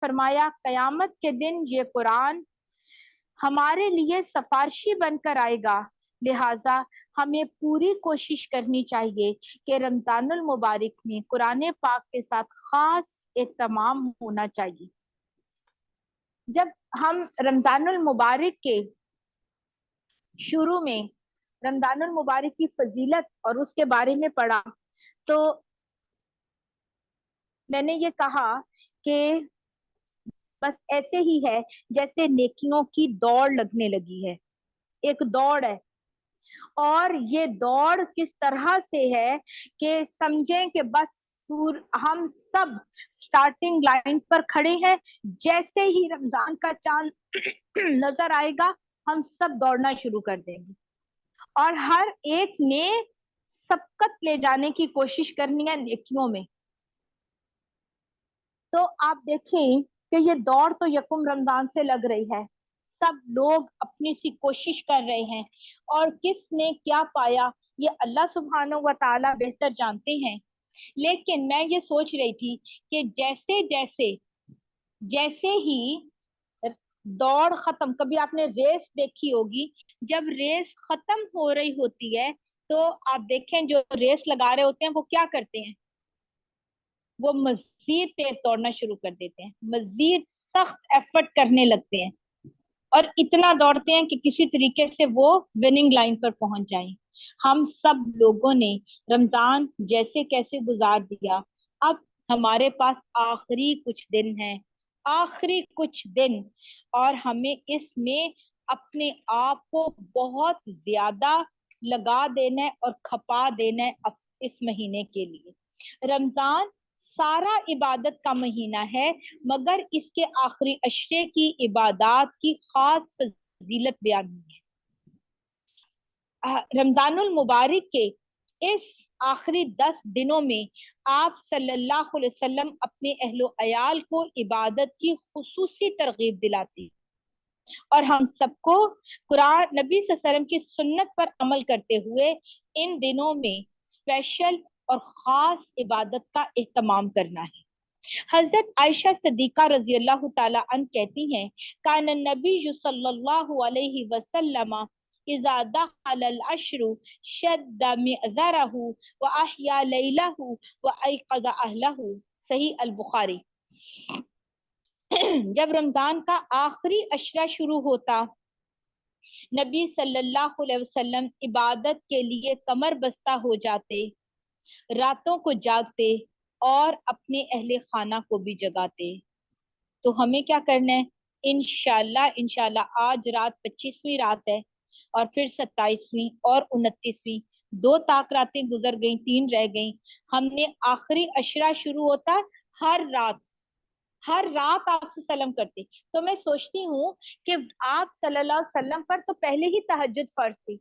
فرمایا قیامت کے دن یہ قرآن ہمارے لیے سفارشی بن کر آئے گا، لہٰذا ہمیں پوری کوشش کرنی چاہیے کہ رمضان المبارک میں قرآن پاک کے ساتھ خاص اہتمام ہونا چاہیے۔ جب ہم رمضان المبارک کے شروع میں رمضان المبارک کی فضیلت اور اس کے بارے میں پڑھا تو میں نے یہ کہا کہ بس ایسے ہی ہے جیسے نیکیوں کی دوڑ لگنے لگی ہے، ایک دوڑ ہے، اور یہ دوڑ کس طرح سے ہے کہ سمجھیں کہ بس ہم سب سٹارٹنگ لائن پر کھڑے ہیں، جیسے ہی رمضان کا چاند نظر آئے گا ہم سب دوڑنا شروع کر دیں گے، اور ہر ایک نے سبقت لے جانے کی کوشش کرنی ہے نیکیوں میں۔ تو آپ دیکھیں کہ یہ دوڑ تو یکم رمضان سے لگ رہی ہے، سب لوگ اپنی سی کوشش کر رہے ہیں، اور کس نے کیا پایا یہ اللہ سبحانہ و تعالی بہتر جانتے ہیں۔ لیکن میں یہ سوچ رہی تھی کہ جیسے ہی دوڑ ختم، کبھی آپ نے ریس دیکھی ہوگی، جب ریس ختم ہو رہی ہوتی ہے تو آپ دیکھیں جو ریس لگا رہے ہوتے ہیں وہ کیا کرتے ہیں، وہ مزید تیز دوڑنا شروع کر دیتے ہیں، مزید سخت ایفرٹ کرنے لگتے ہیں، اور اتنا دوڑتے ہیں کہ کسی طریقے سے وہ وننگ لائن پر پہنچ جائیں۔ ہم سب لوگوں نے رمضان جیسے کیسے گزار دیا، اب ہمارے پاس آخری کچھ دن، اور ہمیں اس میں اپنے آپ کو بہت زیادہ لگا دینا ہے اور کھپا دینا ہے اس مہینے کے لیے۔ رمضان سارا عبادت کا مہینہ ہے، مگر اس کے آخری عشرے کی عبادات کی خاص فضیلت بیان ہوئی ہے۔ رمضان المبارک کے اس آخری 10 دنوں میں آپ صلی اللہ علیہ وسلم اپنے اہل و عیال کو عبادت کی خصوصی ترغیب دلاتی، اور ہم سب کو قرآن نبی صلی اللہ علیہ وسلم کی سنت پر عمل کرتے ہوئے ان دنوں میں اسپیشل اور خاص عبادت کا اہتمام کرنا ہے۔ حضرت عائشہ صدیقہ رضی اللہ تعالی عنہ کہتی ہیں کان النبی صلی اللہ علیہ وسلم اذا دخل العشر شد مئذرہ واحیا لیلہ وایقظ اہلہ، صحیح البخاری۔ جب رمضان کا آخری عشرہ شروع ہوتا، نبی صلی اللہ علیہ وسلم عبادت کے لیے کمر بستہ ہو جاتے، راتوں کو جاگتے اور اپنے اہل خانہ کو بھی جگاتے۔ تو ہمیں کیا کرنا ہے؟ انشاءاللہ آج رات 25ویں رات ہے، اور پھر 27ویں اور 29ویں، 2 طاق راتیں گزر گئیں، 3 رہ گئیں۔ ہم نے آخری عشرہ شروع ہوتا ہر رات آپ سے سلام کرتے، تو میں سوچتی ہوں کہ آپ صلی اللہ علیہ وسلم پر تو پہلے ہی تہجد فرض تھی،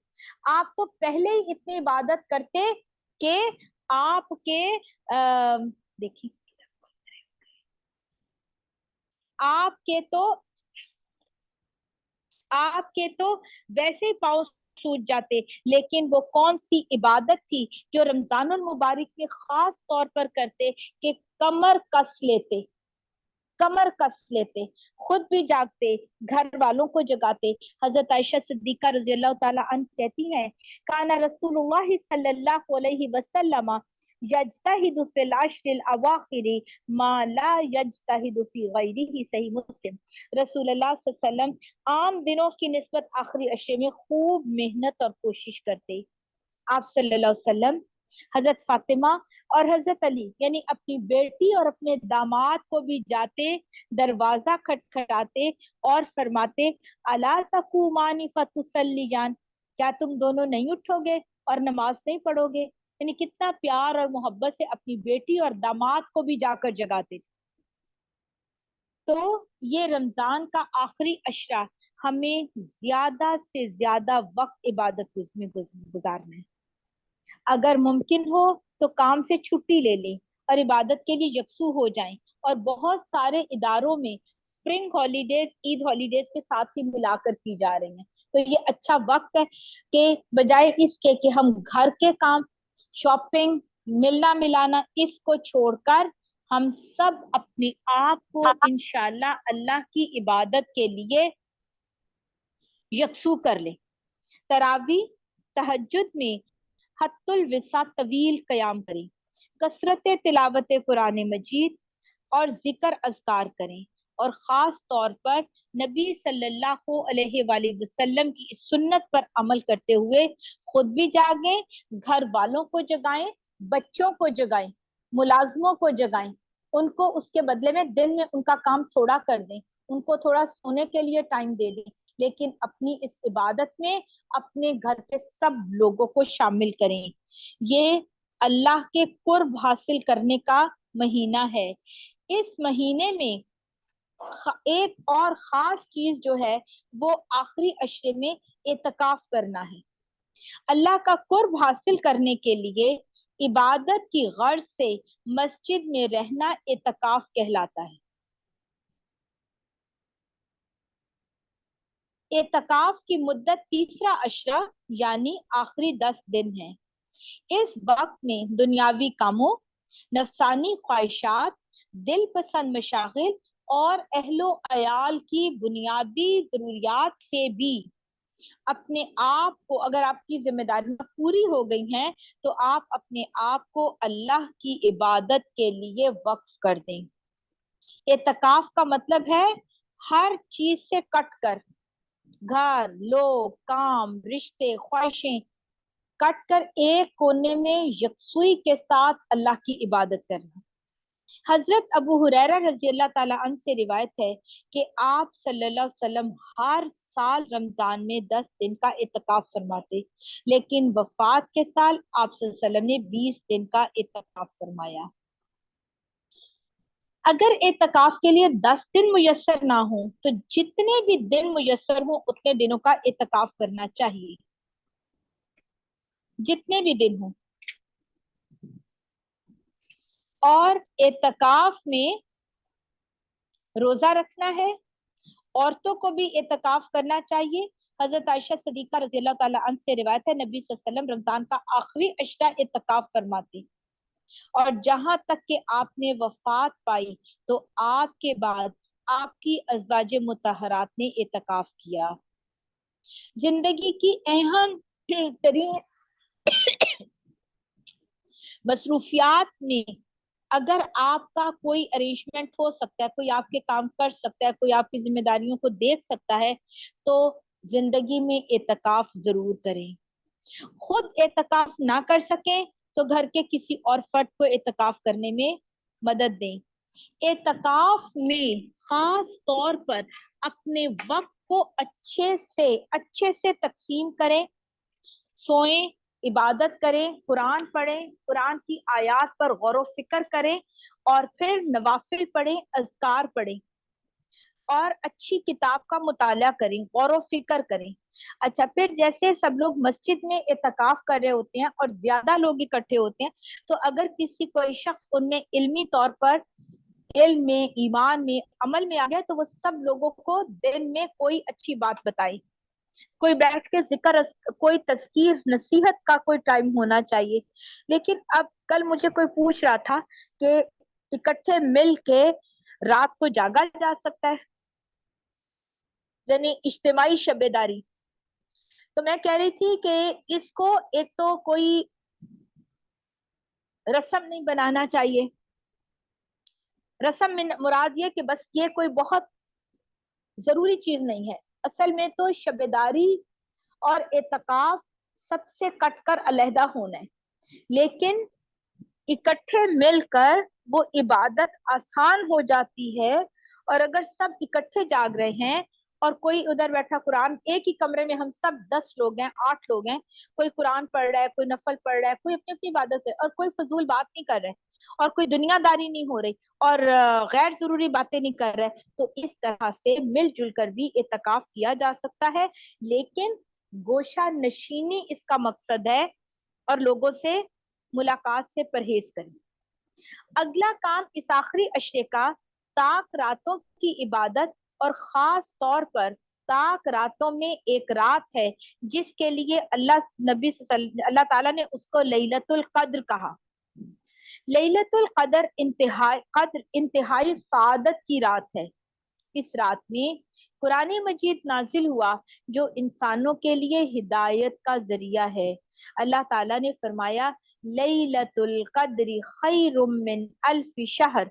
آپ تو پہلے ہی اتنی عبادت کرتے کہ آپ کے دیکھیے آپ کے تو ویسے ہی پاؤں سوج جاتے، لیکن وہ کون سی عبادت تھی جو رمضان المبارک میں خاص طور پر کرتے کہ کمر کس لیتے، خود بھی جاگتے، گھر والوں کو جگاتے۔ حضرت عائشہ صدیقہ رضی اللہ تعالی عنہ کہتی ہیں کان رسول اللہ صلی اللہ علیہ وسلم یجتہد فی العشر الاواخر ما لا یجتہد فی غیرہ، صحیح مسلم۔ رسول اللہ صلی اللہ علیہ وسلم عام دنوں کی نسبت آخری عشرے میں خوب محنت اور کوشش کرتے۔ آپ صلی اللہ علیہ وسلم حضرت فاطمہ اور حضرت علی یعنی اپنی بیٹی اور اپنے داماد کو بھی جاتے، دروازہ کھٹکھٹاتے اور فرماتے الا تقومان فتصلیان، کیا تم دونوں نہیں اٹھو گے اور نماز نہیں پڑھو گے؟ یعنی کتنا پیار اور محبت سے اپنی بیٹی اور داماد کو بھی جا کر جگاتے۔ تو یہ رمضان کا آخری عشرہ ہمیں زیادہ سے زیادہ وقت عبادت میں گزارنا ہے۔ اگر ممکن ہو تو کام سے چھٹی لے لیں اور عبادت کے لیے یکسو ہو جائیں، اور بہت سارے اداروں میں اسپرنگ ہالیڈیز عید ہالیڈیز کے ساتھ ہی ملا کر کی جا رہی ہیں، تو یہ اچھا وقت ہے کہ بجائے اس کے کہ ہم گھر کے کام، شاپنگ، ملنا ملانا، اس کو چھوڑ کر ہم سب اپنے آپ کو انشاءاللہ اللہ کی عبادت کے لیے یکسو کر لیں. تراویح تہجد میں حت الوسع طویل قیام کریں، کثرت تلاوت قرآن مجید اور ذکر اذکار کریں، اور خاص طور پر نبی صلی اللہ علیہ وآلہ وسلم کی اس سنت پر عمل کرتے ہوئے خود بھی جاگیں، گھر والوں کو جگائیں، بچوں کو جگائیں، ملازموں کو جگائیں، ان کو اس کے بدلے میں دن میں ان کا کام تھوڑا کر دیں، ان کو تھوڑا سونے کے لیے ٹائم دے دیں، لیکن اپنی اس عبادت میں اپنے گھر کے سب لوگوں کو شامل کریں. یہ اللہ کے قرب حاصل کرنے کا مہینہ ہے. اس مہینے میں ایک اور خاص چیز جو ہے وہ آخری عشرے میں اعتکاف کرنا ہے. اللہ کا قرب حاصل کرنے کے لیے عبادت کی غرض سے مسجد میں رہنا اعتکاف کہلاتا ہے. اعتکاف کی مدت تیسرا عشرہ یعنی آخری 10 دن ہے. اس وقت میں دنیاوی کاموں، نفسانی خواہشات، دل پسند مشاغل اور اہل و عیال کی بنیادی ضروریات سے بھی اپنے آپ کو، اگر آپ کی ذمہ داریاں پوری ہو گئی ہیں تو آپ اپنے آپ کو اللہ کی عبادت کے لیے وقف کر دیں. اعتکاف کا مطلب ہے ہر چیز سے کٹ کر، گھر، لوگ، کام، رشتے، خواہشیں کٹ کر ایک کونے میں یکسوئی کے ساتھ اللہ کی عبادت کرنا. حضرت ابو ہریرہ رضی اللہ تعالیٰ عنہ سے روایت ہے کہ آپ صلی اللہ علیہ وسلم ہر سال رمضان میں 10 دن کا اعتکاف فرماتے، لیکن وفات کے سال آپ صلی اللہ علیہ وسلم نے 20 دن کا اعتکاف فرمایا. اگر اعتکاف کے لیے 10 دن میسر نہ ہوں تو جتنے بھی دن میسر ہوں اتنے دنوں کا اعتکاف کرنا چاہیے، جتنے بھی دن ہوں. اور اعتکاف میں روزہ رکھنا ہے. عورتوں کو بھی اعتکاف کرنا چاہیے. حضرت عائشہ صدیقہ رضی اللہ تعالیٰ عنہ سے روایت ہے نبی صلی اللہ علیہ وسلم رمضان کا آخری عشرہ اعتکاف فرماتے، اور جہاں تک کہ آپ نے وفات پائی تو آپ کے بعد آپ کی ازواج مطہرات نے اعتکاف کیا. زندگی کی اہم ترین مصروفیات میں اگر آپ کا کوئی ارینجمنٹ ہو سکتا ہے، کوئی آپ کے کام کر سکتا ہے، کوئی آپ کی ذمہ داریوں کو دیکھ سکتا ہے، تو زندگی میں اعتکاف ضرور کریں. خود اعتکاف نہ کر سکیں تو گھر کے کسی اور فرد کو اعتکاف کرنے میں مدد دیں. اعتکاف میں خاص طور پر اپنے وقت کو اچھے سے تقسیم کریں. سوئیں، عبادت کریں، قرآن پڑھیں، قرآن کی آیات پر غور و فکر کریں، اور پھر نوافل پڑھیں، اذکار پڑھیں، اور اچھی کتاب کا مطالعہ کریں، غور و فکر کریں. اچھا، پھر جیسے سب لوگ مسجد میں اعتکاف کر رہے ہوتے ہیں اور زیادہ لوگ اکٹھے ہوتے ہیں، تو اگر کسی کوئی شخص ان میں علمی طور پر علم میں، ایمان میں، عمل میں آ گیا تو وہ سب لوگوں کو دن میں کوئی اچھی بات بتائی، کوئی بیٹھ کے ذکر، کوئی تذکیر نصیحت کا کوئی ٹائم ہونا چاہیے. لیکن اب کل مجھے کوئی پوچھ رہا تھا کہ اکٹھے مل کے رات کو جاگا جا سکتا ہے، یعنی اجتماعی شب داری. تو میں کہہ رہی تھی کہ اس کو ایک تو کوئی رسم نہیں بنانا چاہیے. رسم میں مراد یہ کہ بس یہ کوئی بہت ضروری چیز نہیں ہے. اصل میں تو شب داری اور اعتکاف سب سے کٹ کر علیحدہ ہونا ہے، لیکن اکٹھے مل کر وہ عبادت آسان ہو جاتی ہے. اور اگر سب اکٹھے جاگ رہے ہیں اور کوئی ادھر بیٹھا قرآن، ایک ہی کمرے میں ہم سب 10 لوگ ہیں، 8 لوگ ہیں، کوئی قرآن پڑھ رہا ہے، کوئی نفل پڑھ رہا ہے، کوئی اپنی اپنی عبادت کر، اور کوئی فضول بات نہیں کر رہے، اور کوئی دنیا داری نہیں ہو رہی، اور غیر ضروری باتیں نہیں کر رہے، تو اس طرح سے مل جل کر بھی اعتکاف کیا جا سکتا ہے. لیکن گوشہ نشینی اس کا مقصد ہے، اور لوگوں سے ملاقات سے پرہیز کریں. اگلا کام اس آخری عشرے کا تاک راتوں کی عبادت، اور خاص طور پر تاک راتوں میں ایک رات ہے جس کے لیے اللہ تعالیٰ نے اس کو لیلۃ القدر کہا. لیلۃ القدر انتہائی سعادت کی رات ہے۔ اس رات میں قرآن مجید نازل ہوا جو انسانوں کے لیے ہدایت کا ذریعہ ہے۔ اللہ تعالیٰ نے فرمایا لیلۃ القدر خیر من الف شہر،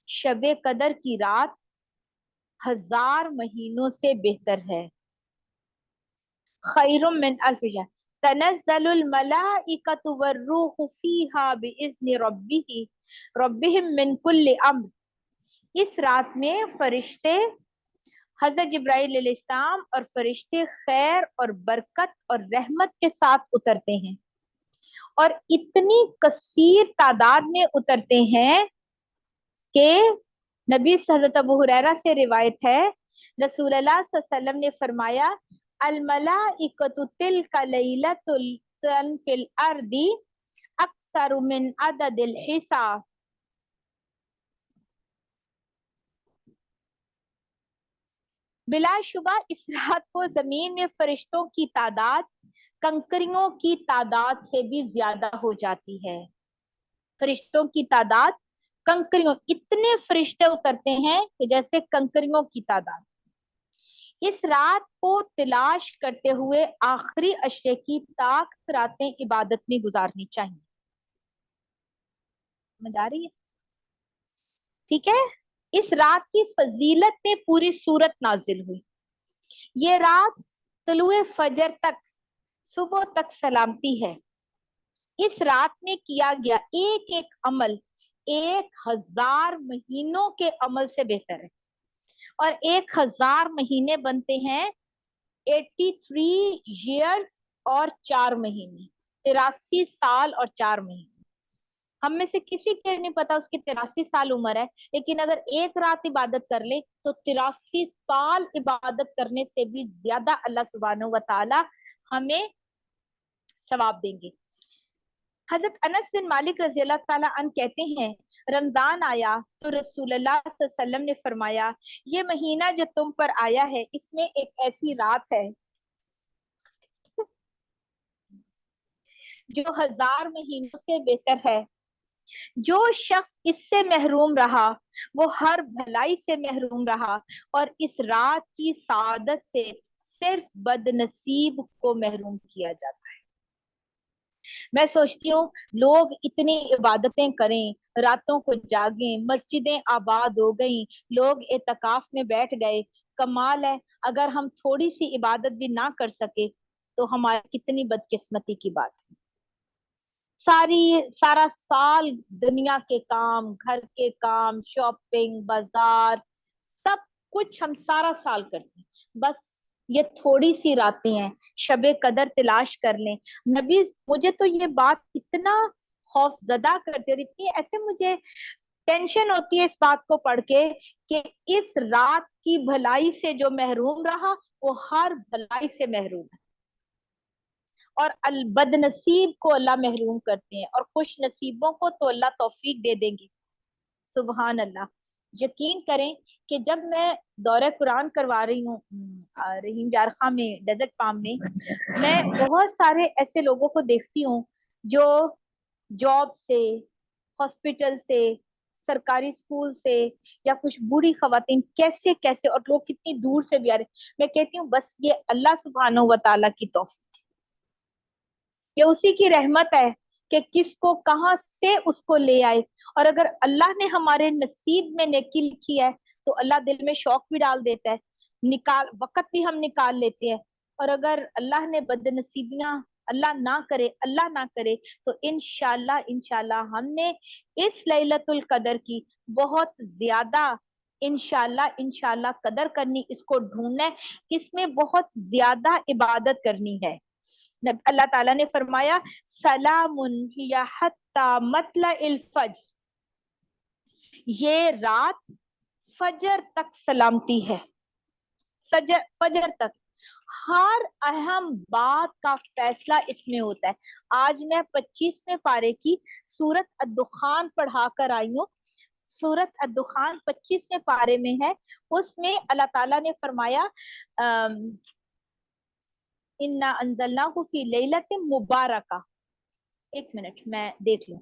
شب قدر کی رات 1000 مہینوں سے بہتر ہے۔ خیر من الف شہر تنزل الملائکۃ والروح فیہا باذن ربہم من کل امر، اس رات میں فرشتے حضرت جبرائیل علیہ السلام اور فرشتے خیر اور برکت اور رحمت کے ساتھ اترتے ہیں، اور اتنی کثیر تعداد میں اترتے ہیں کہ نبی حضرت ابو ہریرہ سے روایت ہے، رسول اللہ صلی اللہ علیہ وسلم نے فرمایا الملائکۃ تلک لیلۃ فی الارض اکثر من عدد الحصى، بلا شبہ اس رات کو زمین میں فرشتوں کی تعداد کنکریوں کی تعداد سے بھی زیادہ ہو جاتی ہے۔ فرشتوں کی تعداد کنکریوں، اتنے فرشتے اترتے ہیں کہ جیسے کنکریوں کی تعداد۔ اس رات کو تلاش کرتے ہوئے آخری عشرے کی طاقت راتیں عبادت میں گزارنی چاہیے۔ سمجھ آ رہی ہے؟ ٹھیک ہے، اس رات کی فضیلت میں پوری سورت نازل ہوئی۔ یہ رات طلوع فجر تک، صبح تک سلامتی ہے۔ اس رات میں کیا گیا ایک ایک عمل 1000 مہینوں کے عمل سے بہتر ہے، اور 1000 مہینے بنتے ہیں 83 ایئر اور 4 مہینے، 83 سال اور 4 مہینے۔ ہم میں سے کسی کے نہیں پتا اس کی 83 سال عمر ہے، لیکن اگر ایک رات عبادت کر لے تو 83 سال عبادت کرنے سے بھی زیادہ اللہ سبحانہ و تعالی ہمیں ثواب دیں گے۔ حضرت انس بن مالک رضی اللہ تعالیٰ عنہ کہتے ہیں رمضان آیا تو رسول اللہ صلی اللہ علیہ وسلم نے فرمایا یہ مہینہ جو تم پر آیا ہے اس میں ایک ایسی رات ہے جو 1000 مہینوں سے بہتر ہے، جو شخص اس سے محروم رہا وہ ہر بھلائی سے محروم رہا، اور اس رات کی سعادت سے صرف بد نصیب کو محروم کیا جاتا ہے۔ میں سوچتی ہوں لوگ اتنی عبادتیں کریں، راتوں کو جاگیں، مسجدیں آباد ہو گئیں، لوگ اعتکاف میں بیٹھ گئے، کمال ہے۔ اگر ہم تھوڑی سی عبادت بھی نہ کر سکے تو ہماری کتنی بدقسمتی کی بات ہے۔ سارا سال دنیا کے کام، گھر کے کام، شاپنگ، بازار، سب کچھ ہم سارا سال کرتے ہیں، بس یہ تھوڑی سی راتیں ہیں، شب قدر تلاش کر لیں۔ نبی مجھے تو یہ بات اتنا خوف زدہ کرتی اور اتنی ایسے مجھے ٹینشن ہوتی ہے اس بات کو پڑھ کے کہ اس رات کی بھلائی سے جو محروم رہا وہ ہر بھلائی سے محروم ہے، اور بد نصیب کو اللہ محروم کرتے ہیں، اور خوش نصیبوں کو تو اللہ توفیق دے دیں گے۔ سبحان اللہ۔ یقین کریں کہ جب میں دورہ قرآن کروا رہی ہوں رحیم یارخان میں، ڈیزرٹ فارم میں بہت سارے ایسے لوگوں کو دیکھتی ہوں جو جاب سے، ہاسپٹل سے، سرکاری اسکول سے، یا کچھ بوڑھی خواتین کیسے کیسے، اور لوگ کتنی دور سے بھی آ رہے، میں کہتی ہوں بس یہ اللہ سبحانہ و تعالیٰ کی توفیق، یہ اسی کی رحمت ہے کہ کس کو کہاں سے اس کو لے آئے۔ اور اگر اللہ نے ہمارے نصیب میں نیکی لکھی ہے تو اللہ دل میں شوق بھی ڈال دیتا ہے، وقت بھی ہم نکال لیتے ہیں، اور اگر اللہ نے بد نصیبیاں اللہ نہ کرے تو انشاءاللہ ہم نے اس لیلۃ القدر کی بہت زیادہ انشاءاللہ قدر کرنی، اس کو ڈھونڈنا ہے، اس میں بہت زیادہ عبادت کرنی ہے۔ اللہ تعالیٰ نے فرمایا سلام ہی حتی مطلع الفجر، یہ رات فجر تک سلامتی ہے، فجر تک ہر اہم بات کا فیصلہ اس میں ہوتا ہے۔ آج میں 25ویں پارے کی سورت الدخان پڑھا کر آئی ہوں، سورت الدخان 25ویں پارے میں ہے، اس میں اللہ تعالیٰ نے فرمایا اِنَّا أَنزَلْنَاهُ فِي لَيْلَةٍ مُبَارَكَةٍ، ایک منٹ میں دیکھ لوں،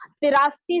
83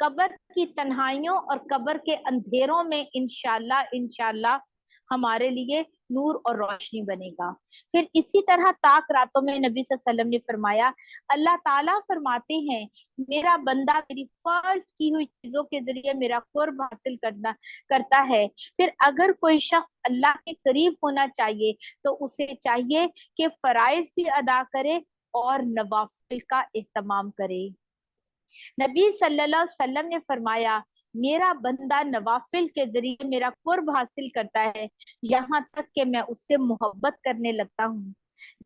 قبر کی تنہائیوں اور قبر کے اندھیروں میں انشاءاللہ ہمارے لیے نور اور روشنی بنے گا۔ پھر اسی طرح طاق راتوں میں نبی صلی اللہ علیہ وسلم نے فرمایا، اللہ تعالیٰ فرماتے ہیں میرا بندہ میری فرض کی ہوئی چیزوں کے ذریعے میرا قرب حاصل کرتا ہے۔ پھر اگر کوئی شخص اللہ کے قریب ہونا چاہیے تو اسے چاہیے کہ فرائض بھی ادا کرے اور نوافل کا اہتمام کرے۔ نبی صلی اللہ علیہ وسلم نے فرمایا میرا بندہ نوافل کے ذریعے میرا قرب حاصل کرتا ہے یہاں تک کہ میں اس سے محبت کرنے لگتا ہوں۔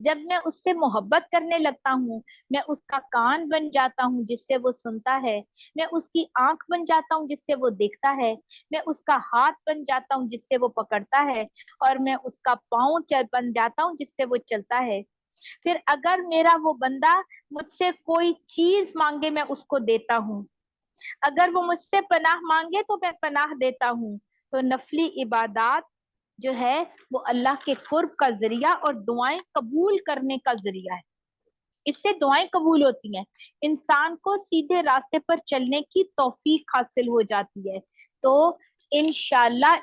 جب میں اس سے محبت کرنے لگتا ہوں میں اس کا کان بن جاتا ہوں جس سے وہ سنتا ہے، میں اس کی آنکھ بن جاتا ہوں جس سے وہ دیکھتا ہے، میں اس کا ہاتھ بن جاتا ہوں جس سے وہ پکڑتا ہے، اور میں اس کا پاؤں بن جاتا ہوں جس سے وہ چلتا ہے۔ پھر اگر میرا وہ بندہ مجھ سے کوئی چیز مانگے میں اس کو دیتا ہوں، اگر وہ مجھ سے پناہ مانگے تو میں پناہ دیتا ہوں۔ تو نفلی عبادات جو ہے وہ اللہ کے قرب کا ذریعہ اور دعائیں قبول کرنے کا ذریعہ ہے، اس سے دعائیں قبول ہوتی ہیں، انسان کو سیدھے راستے پر چلنے کی توفیق حاصل ہو جاتی ہے۔ تو انشاءاللہ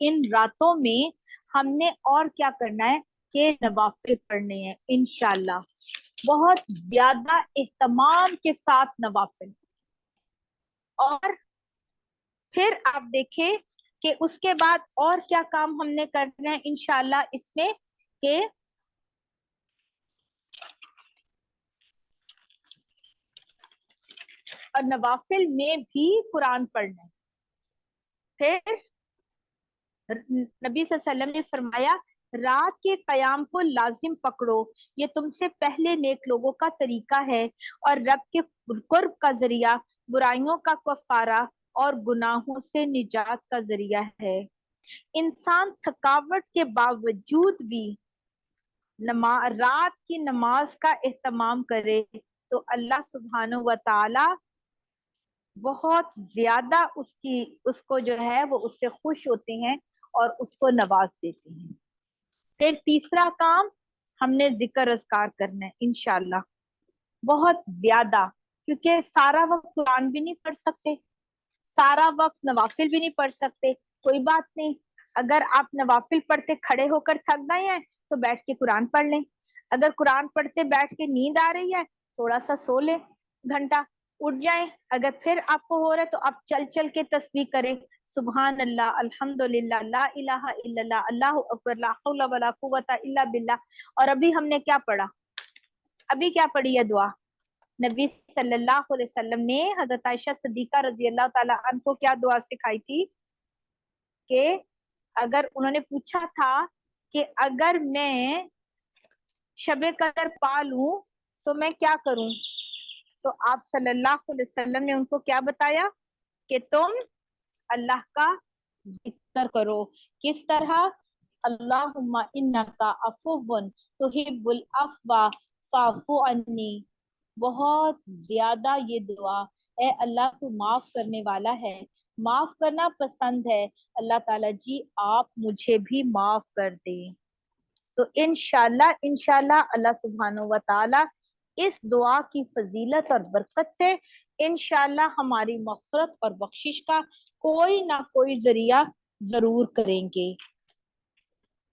ان راتوں میں ہم نے اور کیا کرنا ہے کہ نوافل پڑھنے ہیں انشاءاللہ، بہت زیادہ اہتمام کے ساتھ نوافل۔ اور پھر آپ دیکھیں کہ اس کے بعد اور کیا کام ہم نے کرنا ہے انشاءاللہ اس میں، کہ اور نوافل میں بھی قرآن پڑھنا ہے۔ پھر نبی صلی اللہ علیہ وسلم نے فرمایا رات کے قیام کو لازم پکڑو، یہ تم سے پہلے نیک لوگوں کا طریقہ ہے اور رب کے قرب کا ذریعہ، برائیوں کا کفارہ اور گناہوں سے نجات کا ذریعہ ہے۔ انسان تھکاوٹ کے باوجود بھی رات کی نماز کا اہتمام کرے تو اللہ سبحانہ و تعالی بہت زیادہ اس کو جو ہے وہ اس سے خوش ہوتے ہیں اور اس کو نواز دیتے ہیں۔ پھر تیسرا کام ہم نے ذکر اذکار کرنا ہے انشاءاللہ بہت زیادہ، کیونکہ سارا وقت قرآن بھی نہیں پڑھ سکتے، سارا وقت نوافل بھی نہیں پڑھ سکتے، کوئی بات نہیں، اگر آپ نوافل پڑھتے کھڑے ہو کر تھک گئے ہیں تو بیٹھ کے قرآن پڑھ لیں، اگر قرآن پڑھتے بیٹھ کے نیند آ رہی ہے تھوڑا سا سو لیں، گھنٹہ اٹھ جائیں، اگر پھر آپ کو ہو رہا ہے تو آپ چل چل کے تسبیح کریں، سبحان اللہ، الحمدللہ، لا الہ الا اللہ، اللہ اکبر، لا حول ولا قوت الا باللہ۔ اور ابھی ہم نے کیا پڑھا، ابھی کیا پڑھی ہے دعا، نبی صلی اللہ علیہ وسلم نے حضرت عائشہ صدیقہ رضی اللہ تعالی عنہ کو کیا دعا سکھائی تھی کہ اگر انہوں نے پوچھا تھا کہ اگر میں شب قدر پا لوں تو میں کیا کروں، تو آپ صلی اللہ علیہ وسلم نے ان کو کیا بتایا کہ تم اللہ کا ذکر کرو، کس طرح، اللہم انکا عفو تحب العفو فاعف عنی، بہت زیادہ یہ دعا، اے اللہ تو معاف کرنے والا ہے، معاف کرنا پسند ہے، اللہ تعالیٰ جی آپ مجھے بھی معاف کر دیں۔ تو انشاءاللہ اللہ سبحانہ و تعالی اس دعا کی فضیلت اور برکت سے انشاءاللہ ہماری مغفرت اور بخشش کا کوئی نہ کوئی ذریعہ ضرور کریں گے۔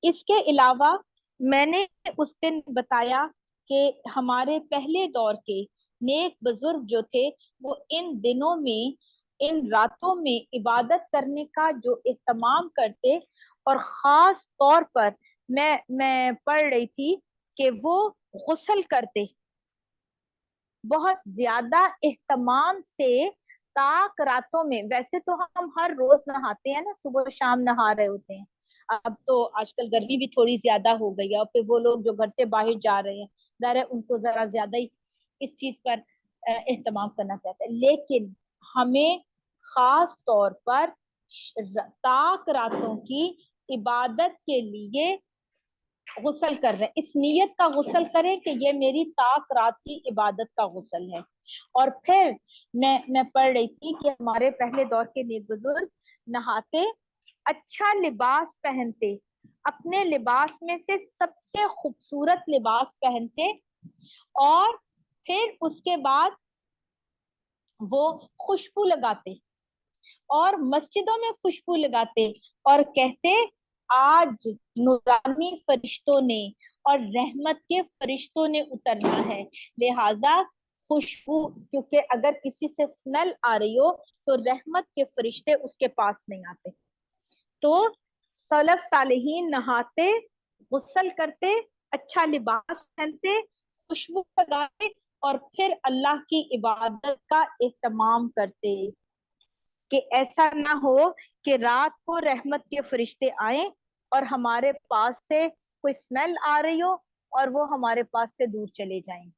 اس کے علاوہ میں نے اس دن بتایا کہ ہمارے پہلے دور کے نیک بزرگ جو تھے وہ ان دنوں میں ان راتوں میں عبادت کرنے کا جو اہتمام کرتے، اور خاص طور پر میں پڑھ رہی تھی کہ وہ غسل کرتے، بہت زیادہ اہتمام سے طاق راتوں میں، ویسے تو ہم ہر روز نہاتے ہیں نا، صبح شام نہا رہے ہوتے ہیں، اب تو آج کل گرمی بھی تھوڑی زیادہ ہو گئی ہے، اور پھر وہ لوگ جو گھر سے باہر جا رہے ہیں ظاہر ہے ان کو ذرا زیادہ ہی اس چیز پر اہتمام کرنا چاہتے ہیں، لیکن ہمیں خاص طور پر طاق راتوں کی عبادت کے لیے غسل کر رہے ہیں، اس نیت کا غسل کریں کہ یہ میری طاق رات کی عبادت کا غسل ہے۔ اور پھر میں پڑھ رہی تھی کہ ہمارے پہلے دور کے نیک بزرگ نہاتے، اچھا لباس پہنتے، اپنے لباس میں سے سب سے خوبصورت لباس پہنتے، اور پھر اس کے بعد وہ خوشبو لگاتے اور مسجدوں میں خوشبو لگاتے اور کہتے آج نورانی فرشتوں نے اور رحمت کے فرشتوں نے اترنا ہے، لہذا خوشبو، کیونکہ اگر کسی سے اسمیل آ رہی ہو تو رحمت کے فرشتے اس کے پاس نہیں آتے۔ تو سلف صالحین نہاتے، غسل کرتے، اچھا لباس پہنتے، خوشبو لگاتے اور پھر اللہ کی عبادت کا اہتمام کرتے، کہ ایسا نہ ہو کہ رات کو رحمت کے فرشتے آئیں اور ہمارے پاس سے کوئی اسمیل آ رہی ہو اور وہ ہمارے پاس سے دور چلے جائیں۔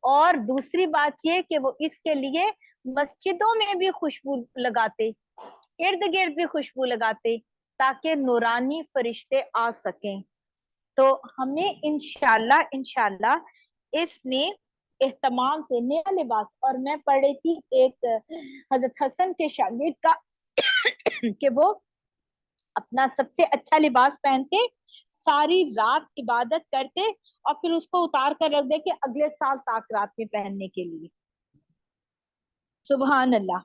اور دوسری بات یہ کہ وہ اس کے لیے مسجدوں میں بھی خوشبو لگاتے، ارد گرد بھی خوشبو لگاتے تاکہ نورانی فرشتے آ سکیں۔ تو ہمیں انشاءاللہ اس میں اہتمام سے نیا لباس، اور میں پڑھ رہی تھی ایک حضرت حسن کے شاگرد کا کہ وہ اپنا سب سے اچھا لباس پہنتے، ساری رات عبادت کرتے اور پھر اس کو اتار کر رکھ دے کہ اگلے سال تاک رات میں پہننے کے لیے۔ سبحان اللہ۔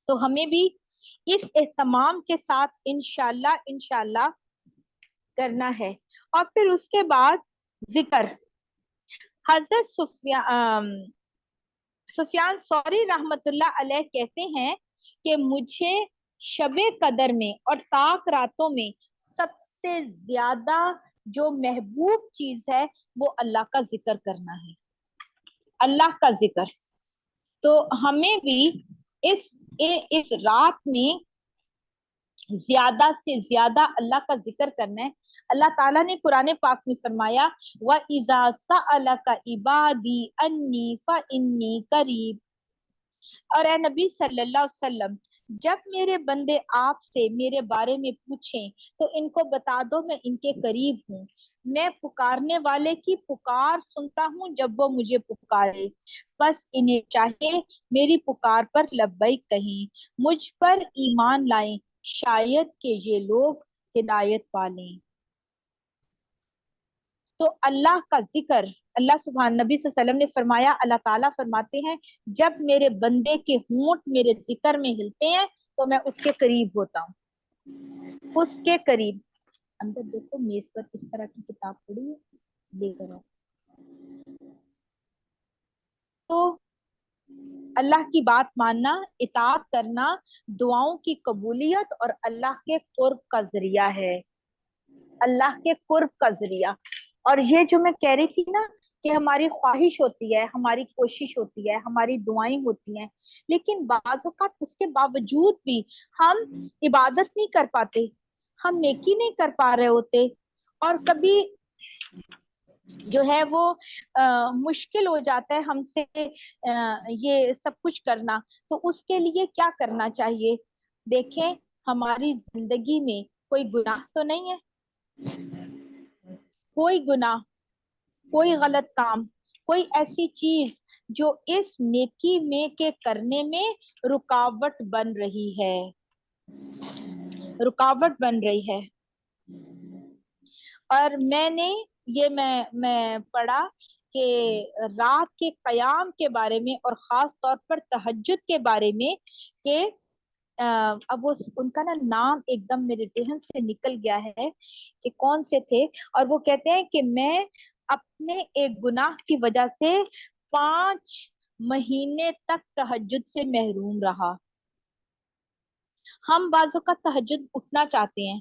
تو ہمیں بھی اس اہتمام کے ساتھ انشاءاللہ کرنا ہے۔ اور پھر اس کے بعد ذکر، حضرت سفیان ثوری رحمت اللہ علیہ کہتے ہیں کہ مجھے شب قدر میں اور تاک راتوں میں سب سے زیادہ جو محبوب چیز ہے وہ اللہ کا ذکر کرنا ہے، اللہ کا ذکر۔ تو ہمیں بھی اس رات میں زیادہ سے زیادہ اللہ کا ذکر کرنا ہے۔ اللہ تعالیٰ نے قرآن پاک میں فرمایا وَإِذَا سَأَلَكَ عِبَادِي أَنِّي فَإِنِّي قَرِيبٌ، اور اے نبی صلی اللہ علیہ وسلم جب میرے بندے آپ سے میرے بارے میں پوچھیں تو ان کو بتا دو میں ان کے قریب ہوں، میں پکارنے والے کی پکار سنتا ہوں جب وہ مجھے پکارے، بس انہیں چاہیے میری پکار پر لبیک کہیں، مجھ پر ایمان لائیں، شاید کہ یہ لوگ ہدایت پالیں۔ تو اللہ کا ذکر، اللہ سبحان نبی صلی اللہ علیہ وسلم نے فرمایا، اللہ تعالیٰ فرماتے ہیں جب میرے بندے کے ہونٹ میرے ذکر میں ہلتے ہیں تو میں اس کے قریب ہوتا ہوں، اس کے قریب۔ اندر دیکھو میز پر اس طرح کی کتاب پڑی ہے، لے کر آؤ۔ تو اللہ کی بات ماننا، اطاعت کرنا دعاؤں کی قبولیت اور اللہ کے قرب کا ذریعہ ہے، اللہ کے قرب کا ذریعہ۔ اور یہ جو میں کہہ رہی تھی نا کہ ہماری خواہش ہوتی ہے، ہماری کوشش ہوتی ہے، ہماری دعائیں ہوتی ہیں، لیکن بعض اوقات اس کے باوجود بھی ہم عبادت نہیں کر پاتے، ہم نیکی نہیں کر پا رہے ہوتے، اور کبھی جو ہے وہ مشکل ہو جاتا ہے ہم سے یہ سب کچھ کرنا۔ تو اس کے لیے کیا کرنا چاہیے؟ دیکھیں ہماری زندگی میں کوئی گناہ تو نہیں ہے، کوئی گناہ، کوئی غلط کام، کوئی ایسی چیز جو اس نیکی میں کے کرنے میں رکاوٹ بن رہی ہے، رکاوٹ بن رہی ہے۔ اور میں نے یہ میں پڑھا کہ رات کے قیام کے بارے میں اور خاص طور پر تہجد کے بارے میں کہ اب وہ ان کا نا نام ایک دم میرے ذہن سے نکل گیا ہے کہ کون سے تھے، اور وہ کہتے ہیں کہ میں اپنے ایک گناہ کی وجہ سے 5 مہینے تک تہجد سے محروم رہا۔ ہم بعض اوقات تہجد اٹھنا چاہتے ہیں،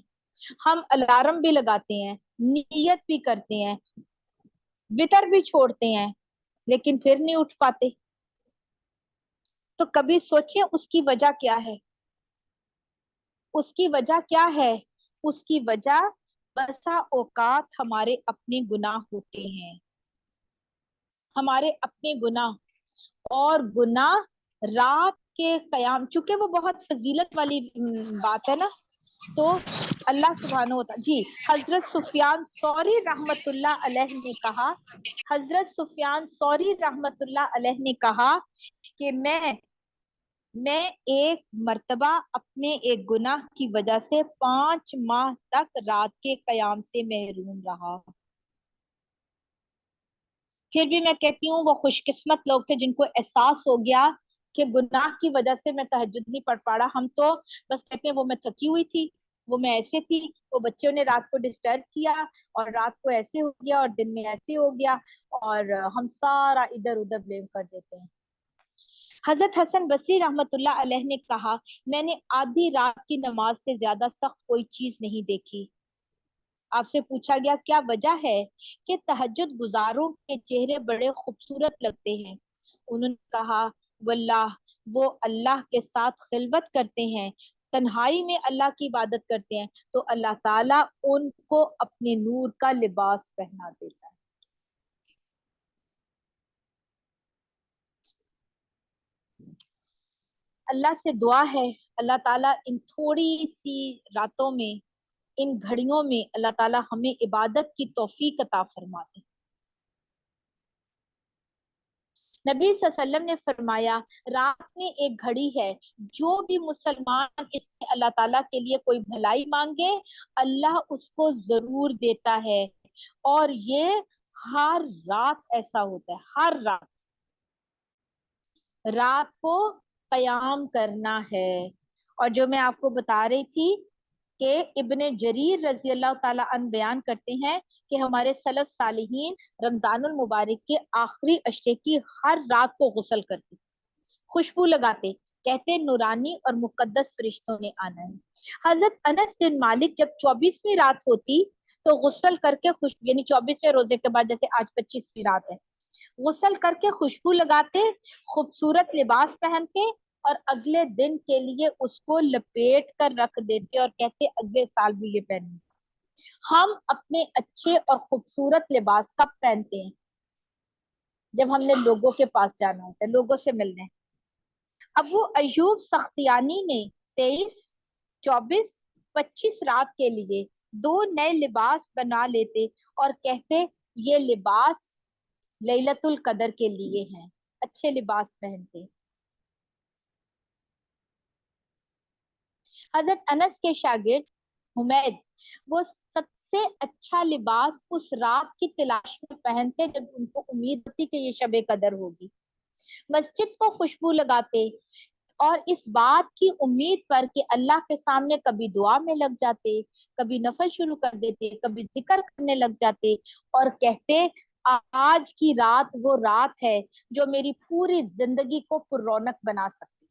ہم الارم بھی لگاتے ہیں، نیت بھی کرتے ہیں، وتر بھی چھوڑتے ہیں، لیکن پھر نہیں اٹھ پاتے۔ تو کبھی سوچیں اس کی وجہ کیا ہے؟ اس کی وجہ کیا ہے؟ اس کی وجہ بسا اوقات ہمارے اپنے گناہ ہوتے ہیں، ہمارے اپنے گناہ۔ اور گناہ رات کے قیام، چونکہ وہ بہت فضیلت والی بات ہے نا، تو اللہ سبحانہ و تعالی، جی حضرت سفیان ثوری رحمت اللہ علیہ نے کہا، حضرت سفیان ثوری رحمت اللہ علیہ نے کہا کہ میں ایک مرتبہ اپنے ایک گناہ کی وجہ سے 5 ماہ تک رات کے قیام سے محروم رہا۔ پھر بھی میں کہتی ہوں وہ خوش قسمت لوگ تھے جن کو احساس ہو گیا کہ گناہ کی وجہ سے میں تہجد نہیں پڑھ پا رہا. ہم تو بس کہتے ہیں وہ میں تھکی ہوئی تھی, وہ میں ایسے تھی, وہ بچوں نے رات کو ڈسٹرب کیا اور رات کو ایسے ہو گیا اور دن میں ایسے ہو گیا, اور ہم سارا ادھر ادھر بلیم کر دیتے ہیں. حضرت حسن بصری رحمت اللہ علیہ نے کہا, میں نے آدھی رات کی نماز سے زیادہ سخت کوئی چیز نہیں دیکھی. آپ سے پوچھا گیا کیا وجہ ہے کہ تہجد گزاروں کے چہرے بڑے خوبصورت لگتے ہیں. انہوں نے کہا, واللہ وہ اللہ کے ساتھ خلوت کرتے ہیں, تنہائی میں اللہ کی عبادت کرتے ہیں, تو اللہ تعالیٰ ان کو اپنے نور کا لباس پہنا دیتا ہے. اللہ سے دعا ہے اللہ تعالیٰ ان تھوڑی سی راتوں میں, ان گھڑیوں میں اللہ تعالیٰ ہمیں عبادت کی توفیق عطا فرما دے. نبی صلی اللہ علیہ وسلم نے فرمایا, رات میں ایک گھڑی ہے, جو بھی مسلمان اس میں اللہ تعالیٰ کے لیے کوئی بھلائی مانگے اللہ اس کو ضرور دیتا ہے, اور یہ ہر رات ایسا ہوتا ہے. ہر رات, رات کو قیام کرنا ہے. اور جو میں آپ کو بتا رہی تھی کہ ابن جریر رضی اللہ تعالیٰ عنہ بیان کرتے ہیں کہ ہمارے سلف صالحین رمضان المبارک کے آخری عشرے کی ہر رات کو غسل کرتے, خوشبو لگاتے, کہتے نورانی اور مقدس فرشتوں نے آنا ہے. حضرت انس بن مالک جب 24ویں رات ہوتی تو غسل کر کے یعنی 24ویں روزے کے بعد, جیسے آج 25ویں رات ہے, غسل کر کے خوشبو لگاتے, خوبصورت لباس پہنتے اور اگلے دن کے لیے اس کو لپیٹ کر رکھ دیتے اور کہتے اگلے سال بھی یہ پہنیں. ہم اپنے اچھے اور خوبصورت لباس کب پہنتے ہیں؟ جب ہم نے لوگوں کے پاس جانا ہوتا ہے, لوگوں سے ملنے. اب وہ ایوب سختیانی نے 23, 24, 25 رات کے لیے 2 نئے لباس بنا لیتے اور کہتے یہ لباس لیلۃ القدر کے لیے ہیں, اچھے لباس پہنتے. حضرت انس کے شاگرد حمید وہ سب سے اچھا لباس اس رات کی تلاش میں پہنتے جب ان کو امید ہوتی کہ یہ شب قدر ہوگی. مسجد کو خوشبو لگاتے اور اس بات کی امید پر کہ اللہ کے سامنے کبھی دعا میں لگ جاتے, کبھی نفل شروع کر دیتے, کبھی ذکر کرنے لگ جاتے اور کہتے آج کی رات وہ رات ہے جو میری پوری زندگی کو پر رونق بنا سکتی,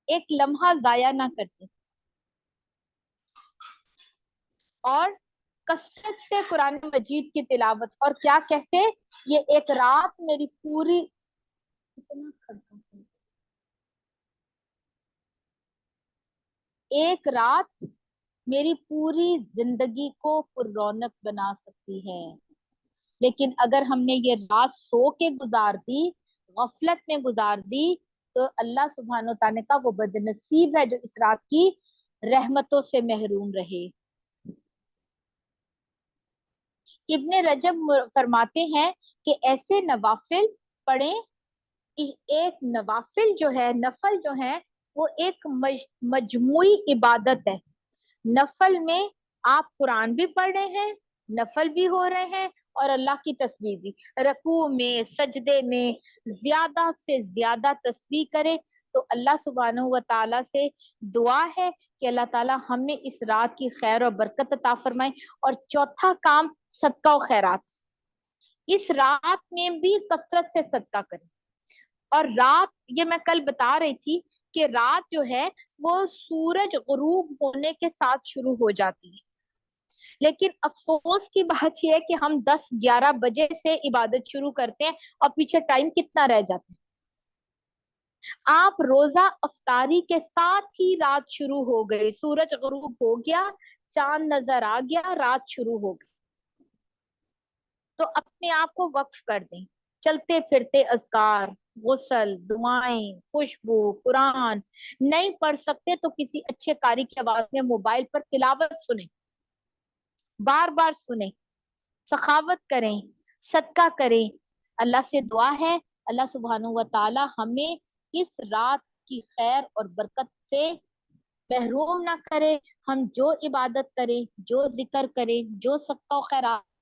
ایک لمحہ ضائع نہ کرتے. اور کثرت سے قرآن مجید کی تلاوت, اور کیا کہتے یہ ایک رات میری پوری ایک رات میری پوری زندگی کو پر رونق بنا سکتی ہے. لیکن اگر ہم نے یہ رات سو کے گزار دی, غفلت میں گزار دی, تو اللہ سبحانہ وتعالی کا وہ بدنصیب ہے جو اس رات کی رحمتوں سے محروم رہے. ابن رجب فرماتے ہیں کہ ایسے نوافل پڑھیں, ایک نوافل جو ہے, نفل جو ہے وہ ایک مجموعی عبادت ہے. نفل میں آپ قرآن بھی پڑھ رہے ہیں, نفل بھی ہو رہے ہیں, اور اللہ کی تسبیح بھی. رکوع میں, سجدے میں زیادہ سے زیادہ تسبیح کرے تو اللہ سبحانہ و تعالیٰ سے دعا ہے کہ اللہ تعالیٰ ہمیں اس رات کی خیر اور برکت عطا فرمائے. اور چوتھا کام صدقہ و خیرات, اس رات میں بھی کثرت سے صدقہ کریں. اور رات, یہ میں کل بتا رہی تھی کہ رات جو ہے وہ سورج غروب ہونے کے ساتھ شروع ہو جاتی ہے, لیکن افسوس کی بات یہ ہے کہ ہم 10-11 بجے سے عبادت شروع کرتے ہیں اور پیچھے ٹائم کتنا رہ جاتا ہے. آپ روزہ افطاری کے ساتھ ہی رات شروع ہو گئی, سورج غروب ہو گیا, چاند نظر آ گیا, رات شروع ہو گئی. تو اپنے آپ کو وقف کر دیں, چلتے پھرتے اذکار, غسل, دعائیں, خوشبو, قرآن. نہیں پڑھ سکتے تو کسی اچھے قاری کی آواز میں موبائل پر تلاوت سنیں, بار بار سنیں, سخاوت کریں, صدقہ کریں. اللہ سے دعا ہے اللہ سبحانہ و تعالی ہمیں اس رات کی خیر اور برکت سے محروم نہ کرے. ہم جو عبادت کریں, جو ذکر کریں, جو صدقہ و خیرات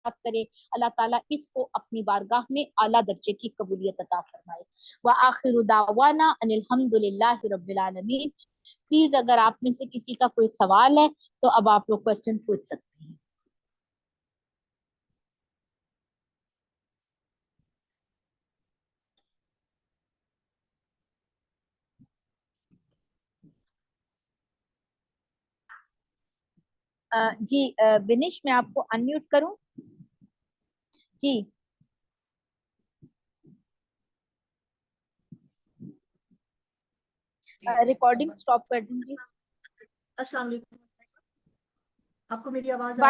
کرے. اللہ تعالیٰ اس کو اپنی بارگاہ میں اعلیٰ درجے کی قبولیت عطا فرمائے. وآخر دعوانا ان الحمد للہ رب العالمین. پلیز اگر آپ میں سے کسی کا کوئی سوال ہے تو اب آپ لوگ کوشچن پوچھ سکتے ہیں. جی بنش میں آپ کو انمیوٹ کروں. جی ریکارڈنگ سٹاپ کر دیں جی. السلام علیکم. آپ کو میری آواز